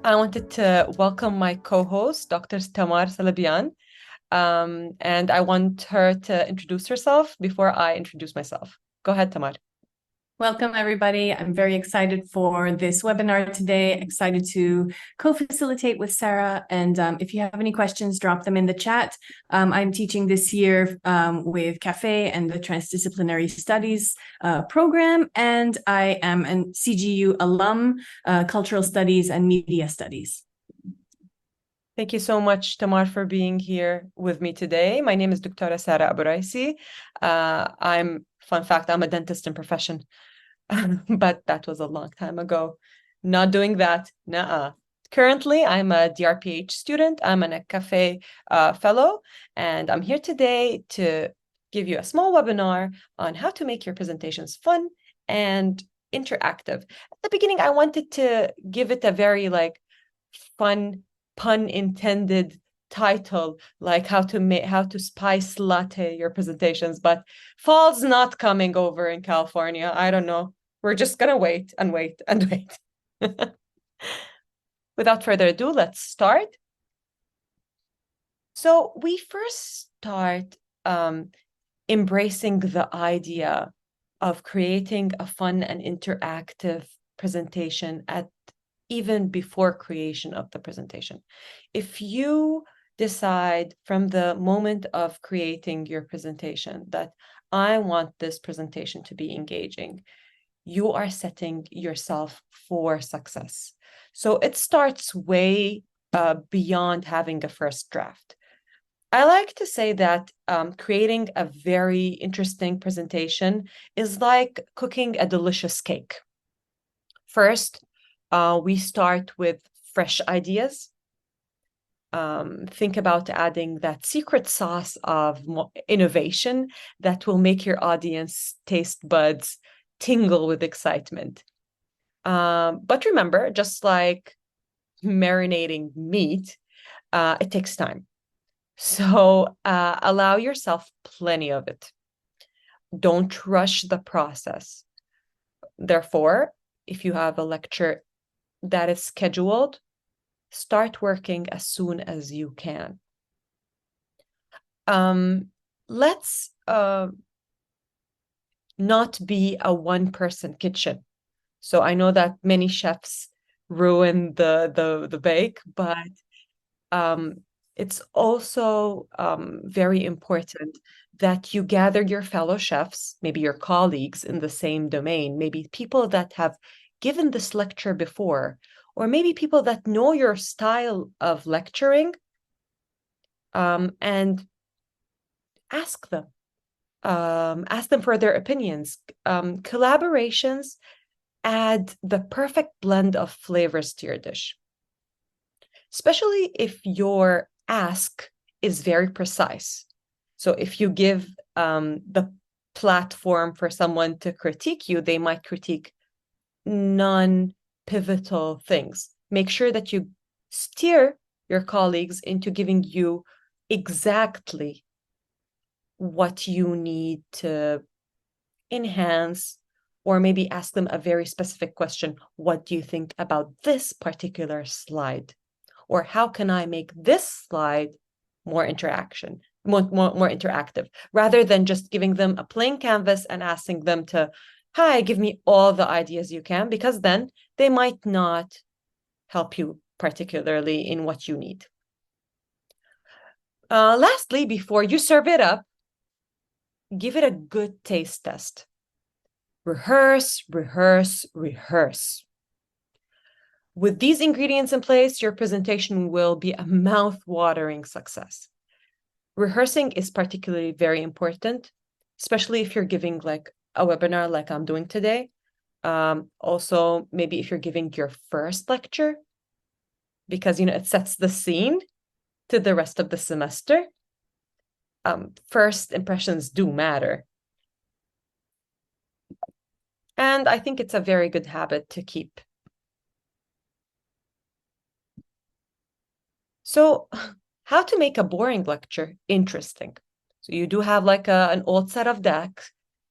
wanted to welcome my co-host, Dr. Tamar Salibian, and I want her to introduce herself before I introduce myself. Go ahead, Tamar. Welcome, everybody. I'm very excited for this webinar today. Excited to co-facilitate with Sarah. And if you have any questions, drop them in the chat. I'm teaching this year with CAFE and the Transdisciplinary Studies program. And I am a CGU alum, Cultural Studies and Media Studies. Thank you so much, Tamar, for being here with me today. My name is Dr. Sarah Aburaisi. Fun fact, I'm a dentist in profession. But that was a long time ago. Not doing that. Nuh-uh. Currently, I'm a DRPH student. I'm an CAFE fellow, and I'm here today to give you a small webinar on how to make your presentations fun and interactive. At the beginning, I wanted to give it a very fun, pun intended title, like how to spice latte your presentations, but fall's not coming over in California. I don't know. We're just gonna wait and wait and wait. Without further ado, let's start. So we first start embracing the idea of creating a fun and interactive presentation even before creation of the presentation. If you decide from the moment of creating your presentation that I want this presentation to be engaging, you are setting yourself for success. So it starts way beyond having a first draft. I like to say that creating a very interesting presentation is like cooking a delicious cake. First, we start with fresh ideas. Think about adding that secret sauce of innovation that will make your audience taste buds tingle with excitement. But remember, just like marinating meat, it takes time. So allow yourself plenty of it. Don't rush the process. Therefore, if you have a lecture that is scheduled, start working as soon as you can. Let's not be a one-person kitchen. So I know that many chefs ruin the bake, but it's also very important that you gather your fellow chefs, maybe your colleagues in the same domain, maybe people that have given this lecture before, or maybe people that know your style of lecturing, and ask them for their opinions. Collaborations add the perfect blend of flavors to your dish, especially if your ask is very precise. So if you give the platform for someone to critique you, they might critique non-pivotal things. Make sure that you steer your colleagues into giving you exactly what you need to enhance, or maybe ask them a very specific question. What do you think about this particular slide? Or how can I make this slide more interactive, rather than just giving them a plain canvas and asking them to, hi, give me all the ideas you can, because then they might not help you particularly in what you need. Lastly, before you serve it up, give it a good taste test. Rehearse, rehearse, rehearse. With these ingredients in place, your presentation will be a mouth-watering success. Rehearsing is particularly very important, especially if you're giving like a webinar like I'm doing today. Also, maybe if you're giving your first lecture, because it sets the scene to the rest of the semester. First impressions do matter. And I think it's a very good habit to keep. So how to make a boring lecture interesting? So you do have like an old set of deck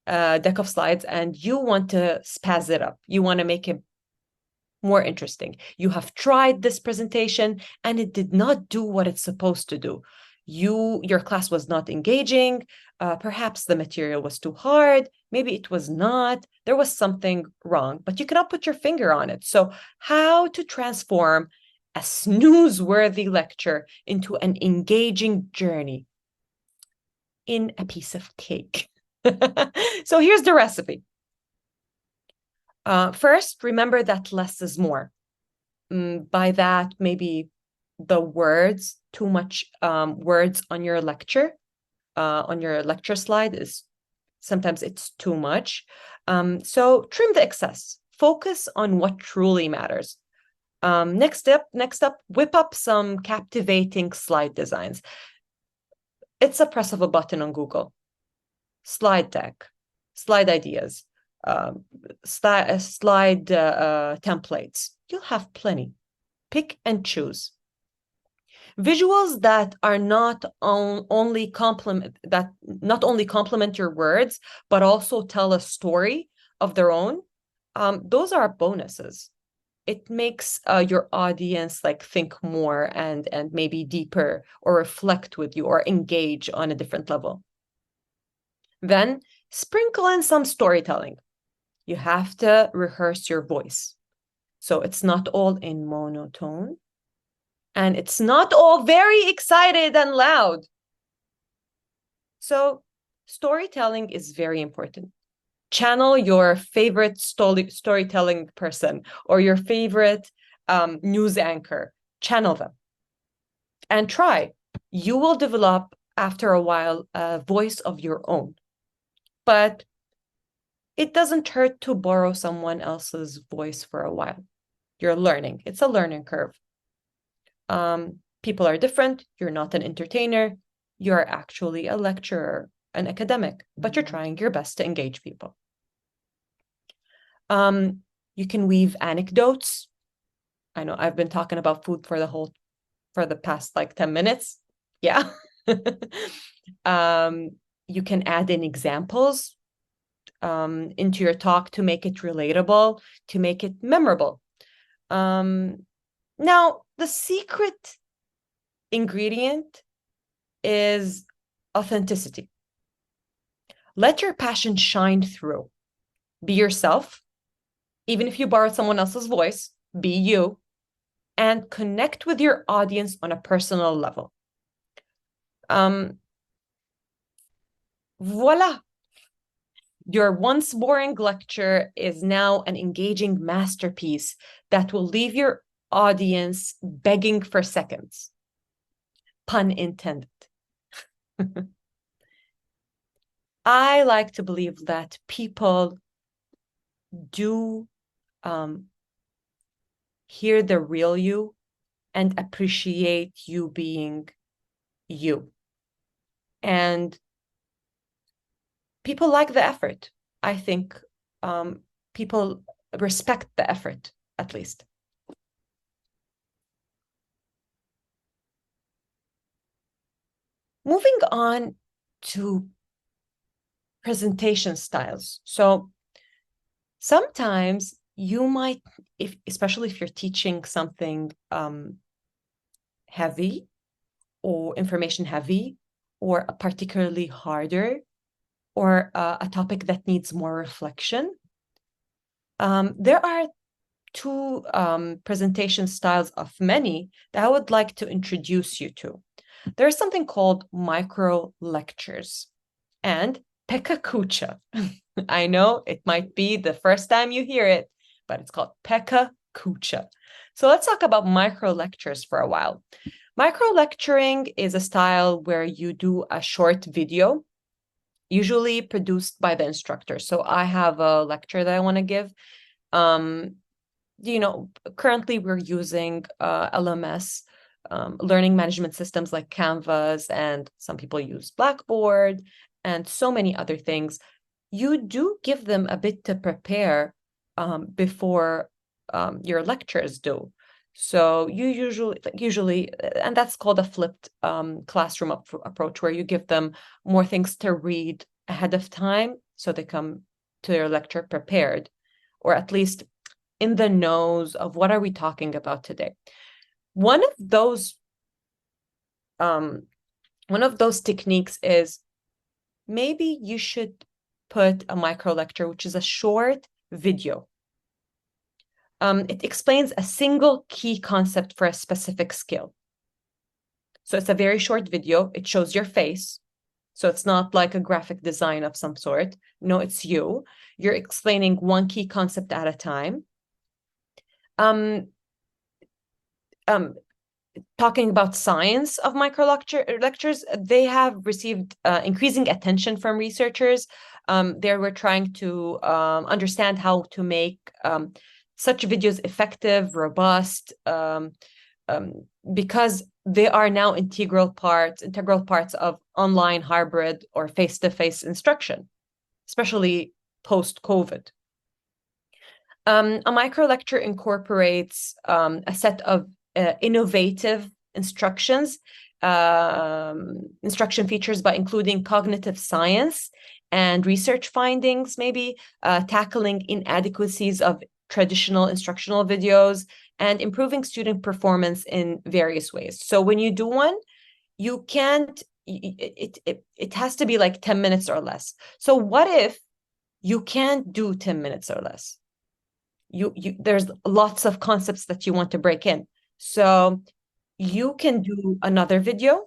of slides, and you want to spaz it up. You want to make it more interesting. You have tried this presentation and it did not do what it's supposed to do. Your class was not engaging. Perhaps the material was too hard. Maybe it was not. There was something wrong, but you cannot put your finger on it. So how to transform a snooze-worthy lecture into an engaging journey in a piece of cake. So here's the recipe. First, remember that less is more. By that, maybe the words, too much words on your lecture slide is sometimes it's too much. So trim the excess. Focus on what truly matters. Next up, whip up some captivating slide designs. It's a press of a button on Google. Slide deck, slide ideas, slide templates. You'll have plenty. Pick and choose. Visuals that are not only complement your words, but also tell a story of their own. Those are bonuses. It makes your audience like think more and maybe deeper, or reflect with you, or engage on a different level. Then sprinkle in some storytelling. You have to rehearse your voice. So it's not all in monotone, and it's not all very excited and loud. So storytelling is very important. Channel your favorite storytelling person or your favorite news anchor. Channel them and try. You will develop after a while a voice of your own. But it doesn't hurt to borrow someone else's voice for a while. You're learning. It's a learning curve. People are different. You're not an entertainer. You're actually a lecturer, an academic, but you're trying your best to engage people. You can weave anecdotes. I know I've been talking about food for the past like 10 minutes. Yeah. You can add in examples into your talk to make it relatable, to make it memorable. Now, the secret ingredient is authenticity. Let your passion shine through. Be yourself. Even if you borrowed someone else's voice, be you, and connect with your audience on a personal level. Voila. Your once boring lecture is now an engaging masterpiece that will leave your audience begging for seconds. Pun intended. I like to believe that people do hear the real you and appreciate you being you. And people like the effort. I think people respect the effort, at least. Moving on to presentation styles. So sometimes you might, especially if you're teaching something heavy or information heavy, or particularly harder, or a topic that needs more reflection, there are two presentation styles of many that I would like to introduce you to. There's something called micro lectures and pekakucha. I know it might be the first time you hear it, but it's called pekakucha. So let's talk about micro lectures for a while. Micro lecturing is a style where you do a short video, usually produced by the instructor. So I have a lecture that I want to give. Currently we're using LMS, learning management systems like Canvas, and some people use Blackboard and so many other things. You do give them a bit to prepare before your lectures do. So you usually, and that's called a flipped classroom approach, where you give them more things to read ahead of time so they come to your lecture prepared, or at least in the nose of what are we talking about today. One of those techniques is maybe you should put a micro lecture, which is a short video. It explains a single key concept for a specific skill. So it's a very short video. It shows your face. So it's not like a graphic design of some sort. No, it's you. You're explaining one key concept at a time. Talking about science of micro lectures, they have received increasing attention from researchers. They were trying to understand how to make such videos effective, robust, because they are now integral parts of online, hybrid, or face-to-face instruction, especially post-COVID. A micro lecture incorporates a set of innovative instruction features by including cognitive science and research findings, maybe tackling inadequacies of traditional instructional videos and improving student performance in various ways. So when you do one, you can't, it has to be like 10 minutes or less. So what if you can't do 10 minutes or less? There's lots of concepts that you want to break in. So you can do another video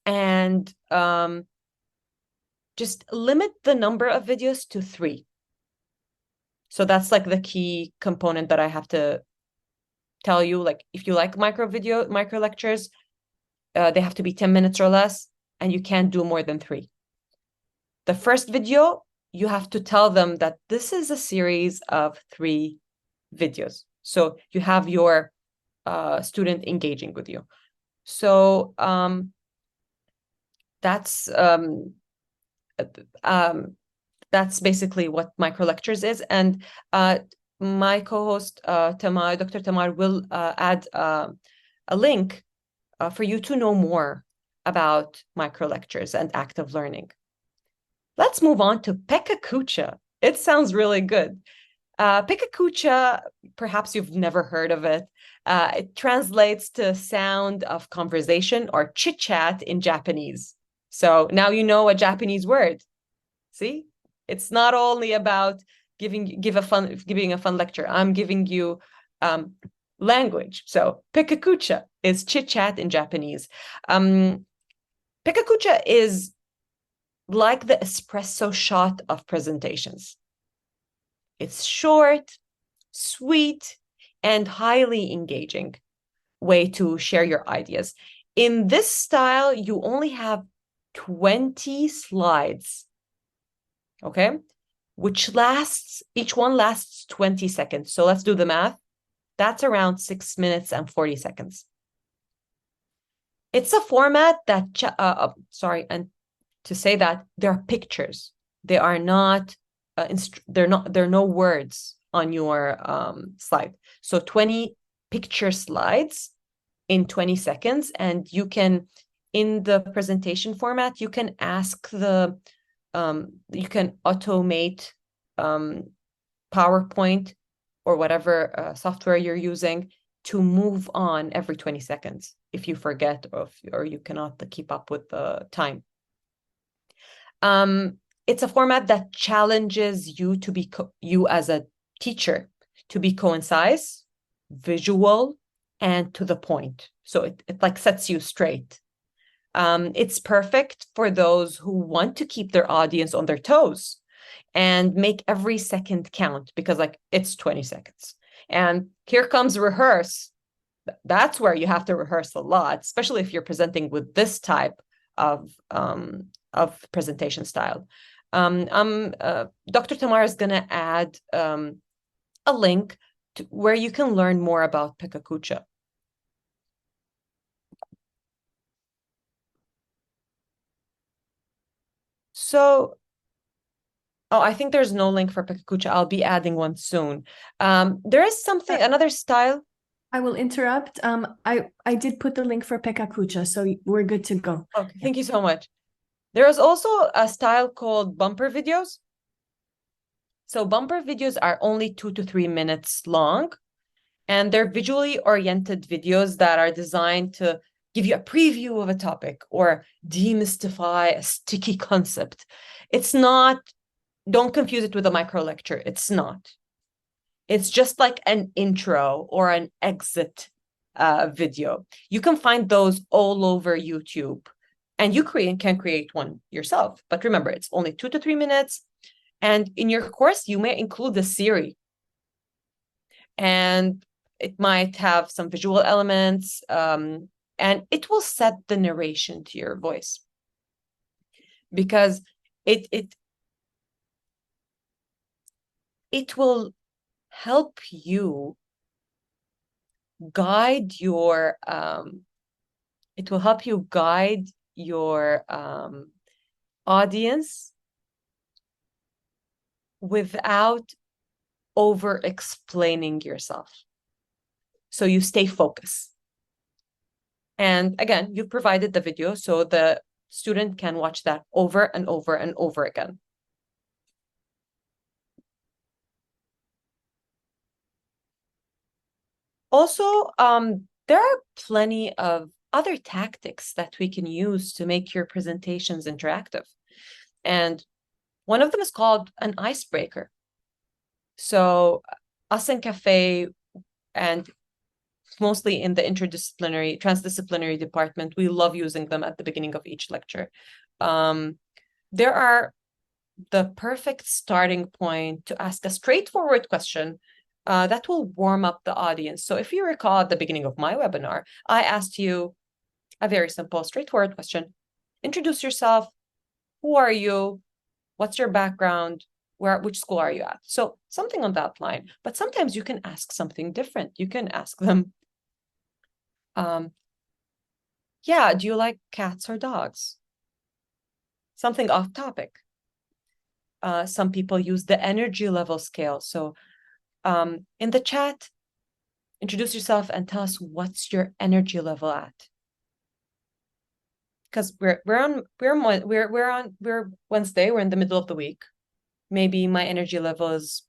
and just limit the number of videos to 3. So that's like the key component that I have to tell you. Like if you like micro lectures, they have to be 10 minutes or less, and you can't do more than 3. The first video, you have to tell them that this is a series of 3 videos. So you have your student engaging with you. So that's basically what micro lectures is. And my co-host Tamar, Dr. Tamar, will add a link for you to know more about micro lectures and active learning. Let's move on to Pekakucha. It sounds really good. Pekakucha, perhaps you've never heard of it. It translates to sound of conversation or chit-chat in Japanese. So now you know a Japanese word. See? It's not only about giving a fun lecture. I'm giving you language. So Pekakucha is chit-chat in Japanese. Pekakucha is like the espresso shot of presentations. It's short, sweet, and highly engaging way to share your ideas. In this style, you only have 20 slides, okay? Each one lasts 20 seconds. So let's do the math. That's around 6 minutes and 40 seconds. It's a format that, and to say that there are pictures. They are not, there are no words on your slide. So 20 picture slides in 20 seconds. And you can, in the presentation format, you can ask you can automate PowerPoint or whatever software you're using to move on every 20 seconds if you forget or you cannot keep up with the time. It's a format that challenges you to be you as a teacher to be concise, visual, and to the point. So it like sets you straight. It's perfect for those who want to keep their audience on their toes and make every second count, because like it's 20 seconds. And here comes rehearse. That's where you have to rehearse a lot, especially if you're presenting with this type of presentation style. Dr. Tamar is going to add a link to where you can learn more about Pekakucha. So, I think there's no link for Pekakucha. I'll be adding one soon. There is something, another style. I will interrupt. I did put the link for Pekakucha, so we're good to go. Okay, thank you so much. There is also a style called bumper videos. So bumper videos are only 2 to 3 minutes long, and they're visually oriented videos that are designed to give you a preview of a topic or demystify a sticky concept. It's not, don't confuse it with a micro lecture. It's not. It's just like an intro or an exit video. You can find those all over YouTube, and you can create one yourself. But remember, it's only 2 to 3 minutes. And in your course, you may include the series, and it might have some visual elements, and it will set the narration to your voice, because it will help you guide your audience without over explaining yourself, so you stay focused. And again, you provided the video so the student can watch that over and over and over again. Also, there are plenty of other tactics that we can use to make your presentations interactive. And one of them is called an icebreaker. So us in Cafe, and mostly in the transdisciplinary department, we love using them at the beginning of each lecture. There are the perfect starting point to ask a straightforward question that will warm up the audience. So if you recall at the beginning of my webinar, I asked you a very simple, straightforward question. Introduce yourself. Who are you? What's your background? Which school are you at? So something on that line. But sometimes you can ask something different. You can ask them, yeah, do you like cats or dogs? Something off topic. Some people use the energy level scale. So in the chat, introduce yourself and tell us what's your energy level at. Because we're Wednesday, we're in the middle of the week. Maybe my energy level is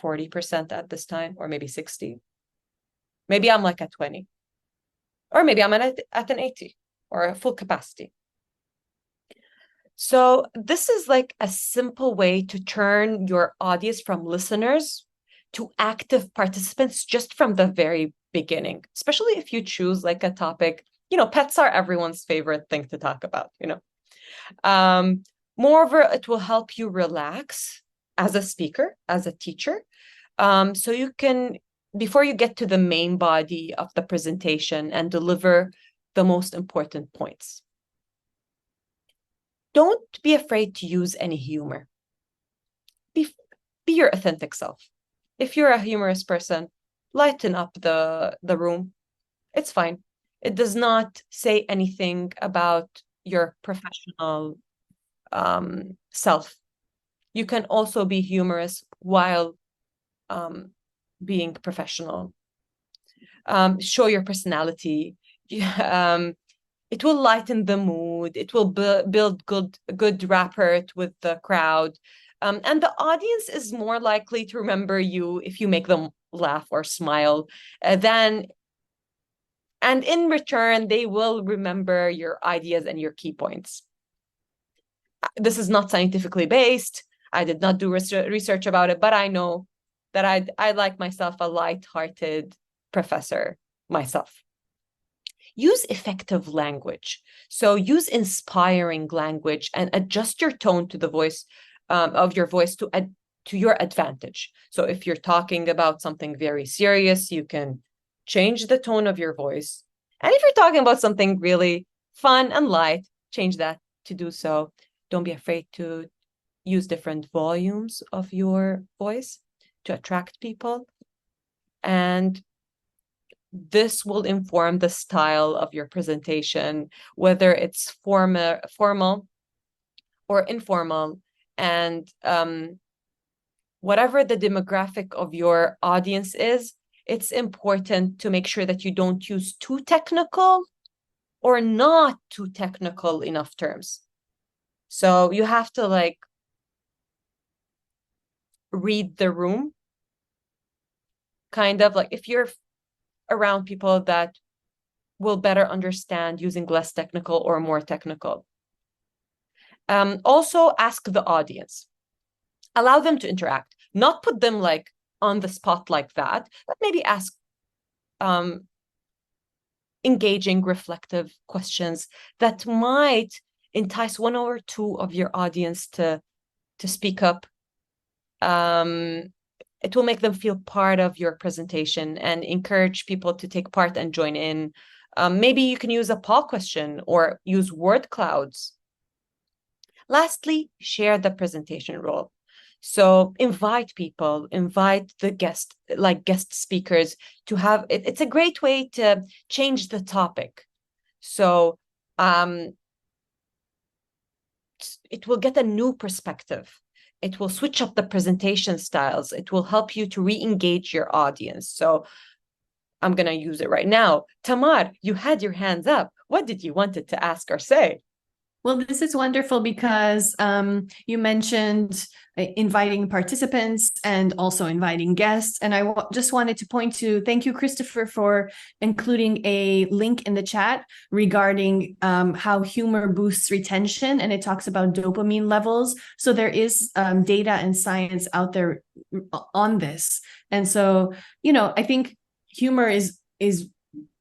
40% at this time, or maybe 60. Maybe I'm like at 20. Or maybe I'm at an 80 or a full capacity. So this is like a simple way to turn your audience from listeners to active participants just from the very beginning, especially if you choose like a topic. Pets are everyone's favorite thing to talk about, Moreover, it will help you relax as a speaker, as a teacher. So you can, before you get to the main body of the presentation and deliver the most important points. Don't be afraid to use any humor. Be your authentic self. If you're a humorous person, lighten up the room. It's fine. It does not say anything about your professional self. You can also be humorous while being professional. Show your personality. It will lighten the mood. It will build good rapport with the crowd. And the audience is more likely to remember you if you make them laugh or smile. And in return, they will remember your ideas and your key points. This is not scientifically based. I did not do research about it, but I know that I like myself a light-hearted professor myself. Use effective language. So use inspiring language and adjust your tone to the voice of your voice to your advantage. So if you're talking about something very serious, you can change the tone of your voice. And if you're talking about something really fun and light, change that to do so. Don't be afraid to use different volumes of your voice to attract people. And this will inform the style of your presentation, whether it's formal or informal. And whatever the demographic of your audience is, it's important to make sure that you don't use too technical or not too technical enough terms. So you have to read the room, kind of like if you're around people that will better understand using less technical or more technical. Also ask the audience, allow them to interact, not put them like on the spot like that, but maybe ask engaging, reflective questions that might entice one or two of your audience to speak up. It will make them feel part of your presentation and encourage people to take part and join in. Maybe you can use a poll question or use word clouds. Lastly, share the presentation role. So invite people, invite the guest speakers to have it. It's a great way to change the topic. So it will get a new perspective. It will switch up the presentation styles. It will help you to re-engage your audience. So I'm going to use it right now. Tamar, you had your hands up. What did you wanted to ask or say? Well, this is wonderful because you mentioned inviting participants and also inviting guests. And I just wanted to point to, thank you, Christopher, for including a link in the chat regarding how humor boosts retention. And it talks about dopamine levels. So there is data and science out there on this. And so, you know, I think humor is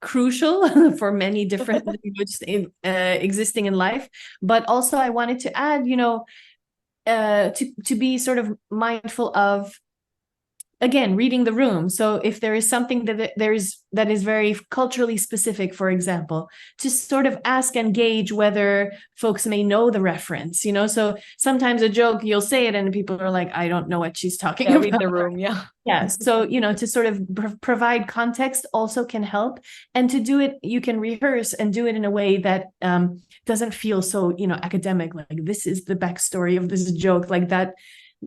crucial for many different languages existing in life. But also I wanted to add, you know, to be sort of mindful of, again, reading the room. So if there is something that is very culturally specific, for example, to sort of ask and gauge whether folks may know the reference, you know. So sometimes a joke, you'll say it and people are like, I don't know what she's talking about. Read the room, yeah. Yeah. So, you know, to sort of provide context also can help. And to do it, you can rehearse and do it in a way that doesn't feel so, you know, academic, like this is the backstory of this joke, like that,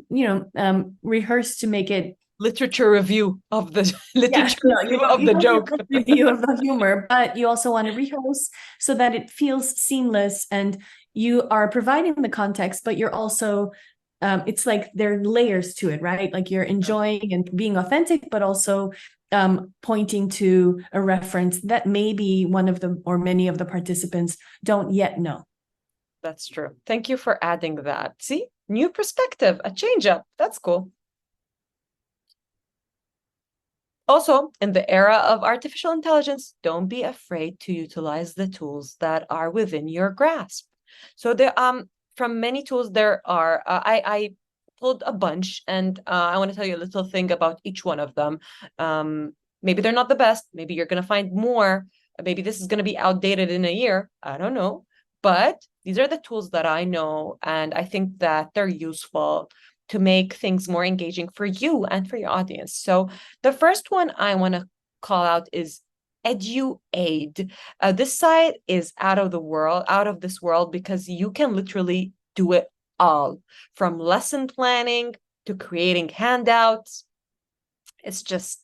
you know, rehearse to make it literature review of the joke. Review of the humor, but you also want to rehearse so that it feels seamless and you are providing the context, but you're also it's like there are layers to it, right? Like you're enjoying and being authentic, but also pointing to a reference that maybe one of the or many of the participants don't yet know. That's true. Thank you for adding that. See, new perspective, a change up. That's cool. Also, in the era of artificial intelligence, don't be afraid to utilize the tools that are within your grasp. So there, from many tools, there are, I pulled a bunch and I want to tell you a little thing about each one of them. Maybe they're not the best. Maybe you're going to find more. Maybe this is going to be outdated in a year. I don't know. But these are the tools that I know, and I think that they're useful to make things more engaging for you and for your audience. So the first one I want to call out is EduAid. This site is out of this world, because you can literally do it all, from lesson planning to creating handouts. It's just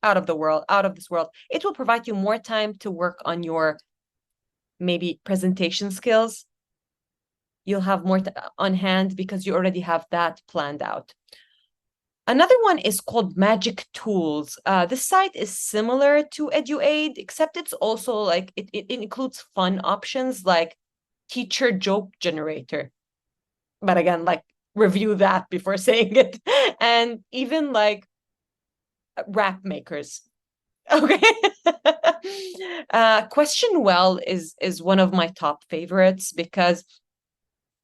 out of this world. It will provide you more time to work on your maybe presentation skills. You'll have more on hand because you already have that planned out. Another one is called Magic Tools. This site is similar to EduAid, except it's also like, it includes fun options like teacher joke generator. But again, like, review that before saying it. And even like rap makers. Okay. Question Well is one of my top favorites, because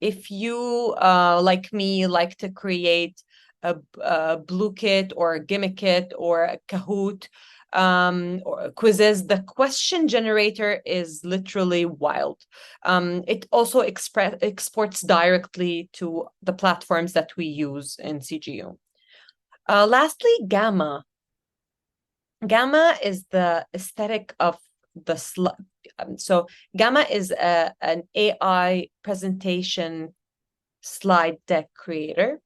if you, like me, like to create a Blue Kit or a Gimmick Kit or a Kahoot or quizzes, the question generator is literally wild. It also exports directly to the platforms that we use in CGU. Lastly, Gamma. Gamma is the aesthetic of the slide. So Gamma is an AI presentation slide deck creator.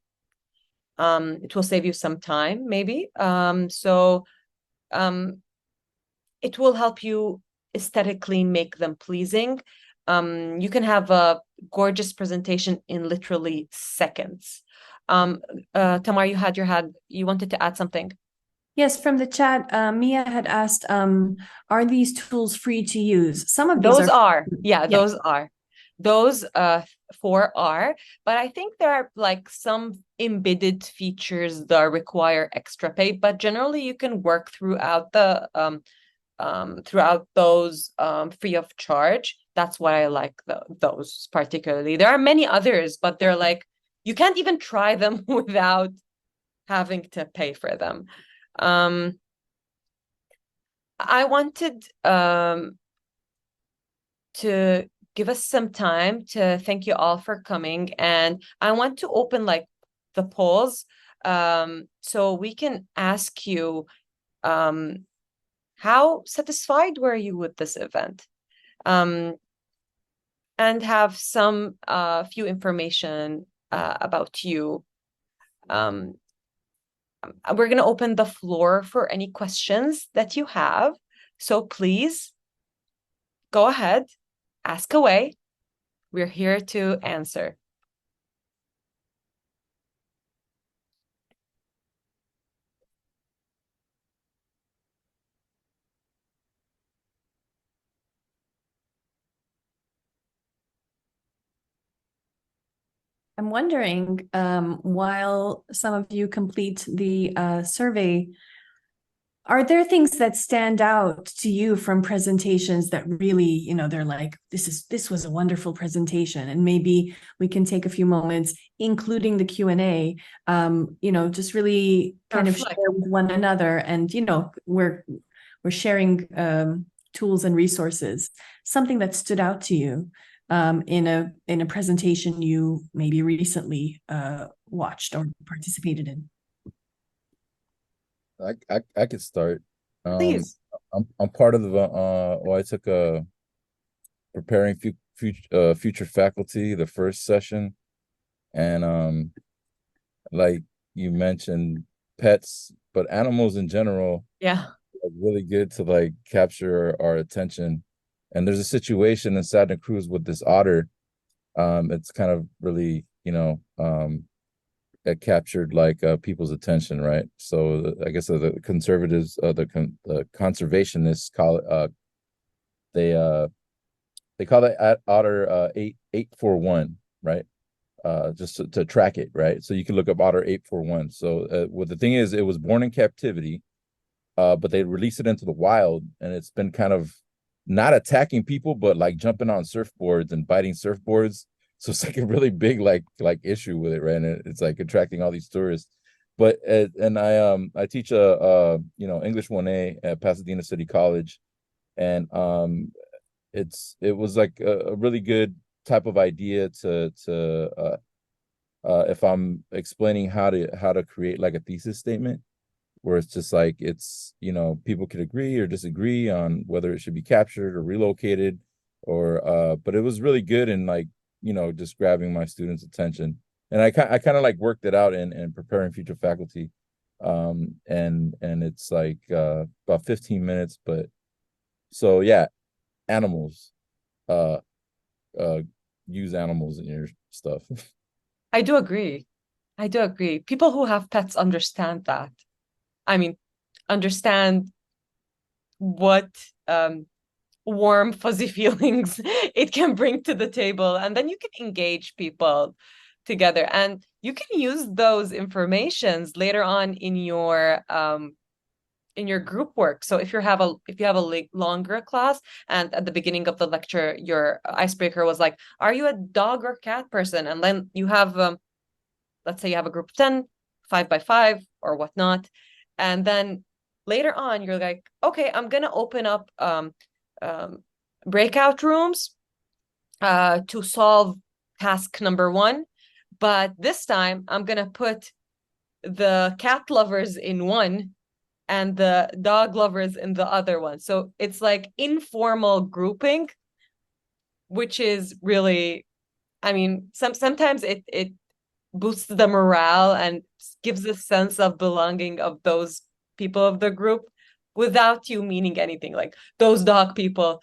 It will save you some time, maybe. It will help you aesthetically make them pleasing. You can have a gorgeous presentation in literally seconds. Tamar, you wanted to add something. Yes, from the chat, Mia had asked, are these tools free to use? Some of these Those are. are, yeah, Yeah. those are. Those four are, but I think there are like some embedded features that require extra pay, but generally you can work throughout those free of charge. That's why I like those particularly. There are many others, but they're like you can't even try them without having to pay for them. I wanted to give us some time to thank you all for coming, and I want to open like the polls so we can ask you how satisfied were you with this event, and have some few information about you. We're going to open the floor for any questions that you have, so please go ahead, ask away. We're here to answer. I'm wondering, while some of you complete the survey, are there things that stand out to you from presentations that really, they're like, this was a wonderful presentation, and maybe we can take a few moments, including the Q&A, just really kind of share with one another, and we're sharing tools and resources. Something that stood out to you in a presentation you maybe recently watched or participated in. I could start. Please. I'm part of the I took a preparing future faculty, the first session, and like you mentioned, pets, but animals in general, Yeah, are really good to like capture our attention. And there's a situation in Santa Cruz with this otter. It's kind of really, that captured like people's attention, right? So I guess the conservatives, the conservationists call it they call it otter 8841, right? Just to track it, right? So you can look up otter 841. So what the thing is, it was born in captivity, but they released it into the wild, and it's been kind of not attacking people, but like jumping on surfboards and biting surfboards. So it's like a really big like issue with it, right? And it's like attracting all these tourists. But and I teach English 1A at Pasadena City College, and it was like a really good type of idea to if I'm explaining how to create like a thesis statement, where it's just like people could agree or disagree on whether it should be captured or relocated, or but it was really good in like just grabbing my students' attention. And I kind of like worked it out in preparing future faculty, and it's like about 15 minutes. But so yeah, animals, uh uh use animals in your stuff. I do agree. I do agree. People who have pets understand that. I mean, understand what warm, fuzzy feelings it can bring to the table. And then you can engage people together. And you can use those informations later on in your group work. So if you have a longer class, and at the beginning of the lecture, your icebreaker was like, are you a dog or cat person? And then you have let's say you have a group of 10, 5 by 5 or whatnot. And then later on, you're like, okay, I'm going to open up um, breakout rooms to solve task number 1. But this time, I'm going to put the cat lovers in one and the dog lovers in the other one. So it's like informal grouping, which is really, I mean, sometimes it boosts the morale and gives a sense of belonging of those people of the group without you meaning anything. Like those dog people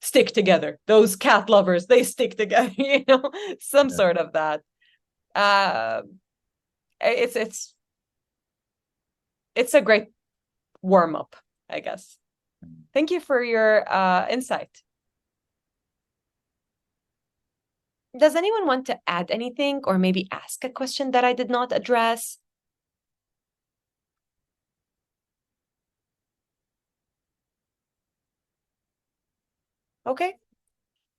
stick together. Those cat lovers, they stick together, some sort of that. It's a great warm-up, I guess. Thank you for your insight. Does anyone want to add anything or maybe ask a question that I did not address? Okay.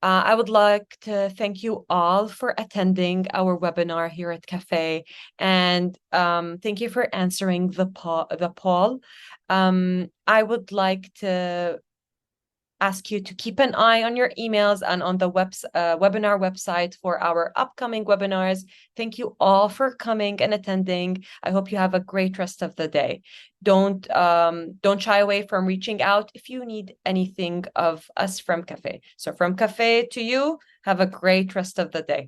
I would like to thank you all for attending our webinar here at Cafe, and thank you for answering the poll. I would like to ask you to keep an eye on your emails and on the webinar website for our upcoming webinars. Thank you all for coming and attending. I hope you have a great rest of the day. Don't shy away from reaching out if you need anything of us from Cafe. So from Cafe to you, have a great rest of the day.